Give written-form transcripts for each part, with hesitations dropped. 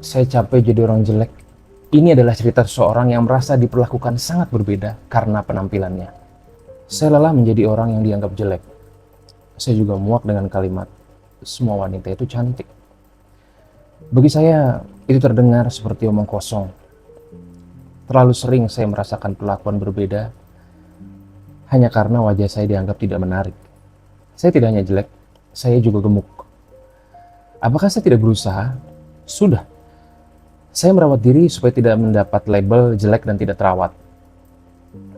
Saya capek jadi orang jelek. Ini adalah cerita seseorang yang merasa diperlakukan sangat berbeda karena penampilannya. Saya lelah menjadi orang yang dianggap jelek. Saya juga muak dengan kalimat, semua wanita itu cantik. Bagi saya, itu terdengar seperti omong kosong. Terlalu sering saya merasakan perlakuan berbeda hanya karena wajah saya dianggap tidak menarik. Saya tidak hanya jelek, saya juga gemuk. Apakah saya tidak berusaha? Sudah. Saya merawat diri supaya tidak mendapat label jelek dan tidak terawat.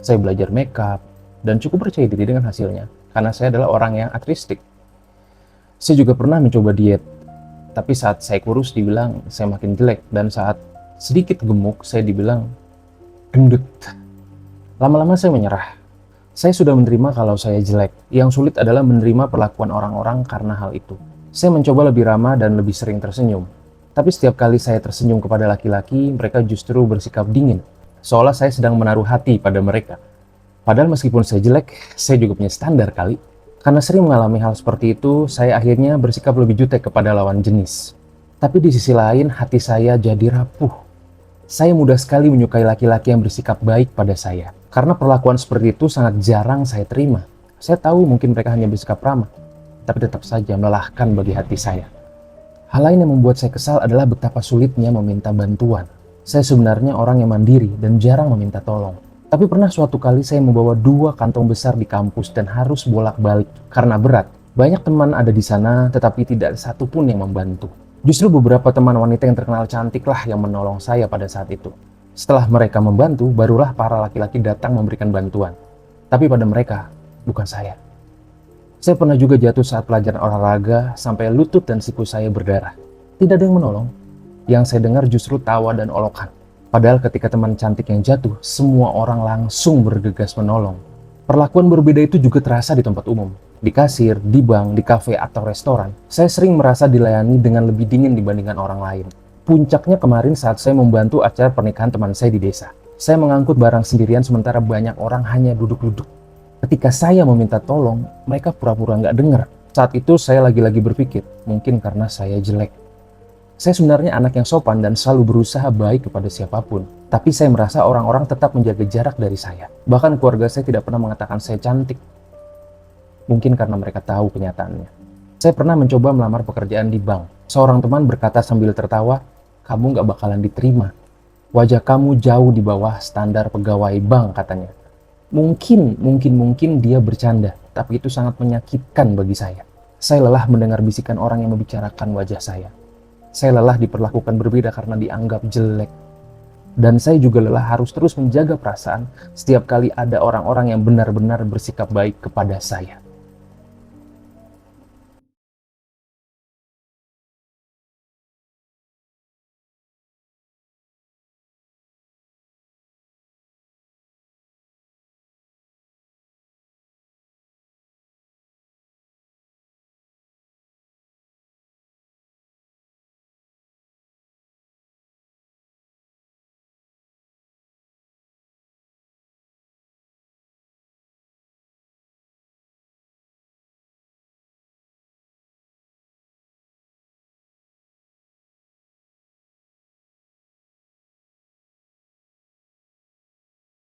Saya belajar makeup dan cukup percaya diri dengan hasilnya karena saya adalah orang yang artistik. Saya juga pernah mencoba diet, tapi saat saya kurus dibilang saya makin jelek dan saat sedikit gemuk saya dibilang gendut. Lama-lama saya menyerah. Saya sudah menerima kalau saya jelek. Yang sulit adalah menerima perlakuan orang-orang karena hal itu. Saya mencoba lebih ramah dan lebih sering tersenyum. Tapi setiap kali saya tersenyum kepada laki-laki, mereka justru bersikap dingin. Seolah saya sedang menaruh hati pada mereka. Padahal meskipun saya jelek, saya juga punya standar kali. Karena sering mengalami hal seperti itu, saya akhirnya bersikap lebih jutek kepada lawan jenis. Tapi di sisi lain, hati saya jadi rapuh. Saya mudah sekali menyukai laki-laki yang bersikap baik pada saya. Karena perlakuan seperti itu sangat jarang saya terima. Saya tahu mungkin mereka hanya bersikap ramah, tapi tetap saja melelahkan bagi hati saya. Hal lain yang membuat saya kesal adalah betapa sulitnya meminta bantuan. Saya sebenarnya orang yang mandiri dan jarang meminta tolong. Tapi pernah suatu kali saya membawa 2 kantong besar di kampus dan harus bolak-balik karena berat. Banyak teman ada di sana, tetapi tidak satu pun yang membantu. Justru beberapa teman wanita yang terkenal cantiklah yang menolong saya pada saat itu. Setelah mereka membantu, barulah para laki-laki datang memberikan bantuan. Tapi pada mereka, bukan saya. Saya pernah juga jatuh saat pelajaran olahraga sampai lutut dan siku saya berdarah. Tidak ada yang menolong. Yang saya dengar justru tawa dan olokan. Padahal ketika teman cantik yang jatuh, semua orang langsung bergegas menolong. Perlakuan berbeda itu juga terasa di tempat umum. Di kasir, di bank, di kafe atau restoran. Saya sering merasa dilayani dengan lebih dingin dibandingkan orang lain. Puncaknya kemarin saat saya membantu acara pernikahan teman saya di desa. Saya mengangkut barang sendirian sementara banyak orang hanya duduk-duduk. Ketika saya meminta tolong, mereka pura-pura nggak dengar. Saat itu saya lagi-lagi berpikir, mungkin karena saya jelek. Saya sebenarnya anak yang sopan dan selalu berusaha baik kepada siapapun. Tapi saya merasa orang-orang tetap menjaga jarak dari saya. Bahkan keluarga saya tidak pernah mengatakan saya cantik. Mungkin karena mereka tahu kenyataannya. Saya pernah mencoba melamar pekerjaan di bank. Seorang teman berkata sambil tertawa, kamu nggak bakalan diterima. Wajah kamu jauh di bawah standar pegawai bank, katanya. Mungkin dia bercanda, tapi itu sangat menyakitkan bagi saya. Saya lelah mendengar bisikan orang yang membicarakan wajah saya. Saya lelah diperlakukan berbeda karena dianggap jelek. Dan saya juga lelah harus terus menjaga perasaan setiap kali ada orang-orang yang benar-benar bersikap baik kepada saya.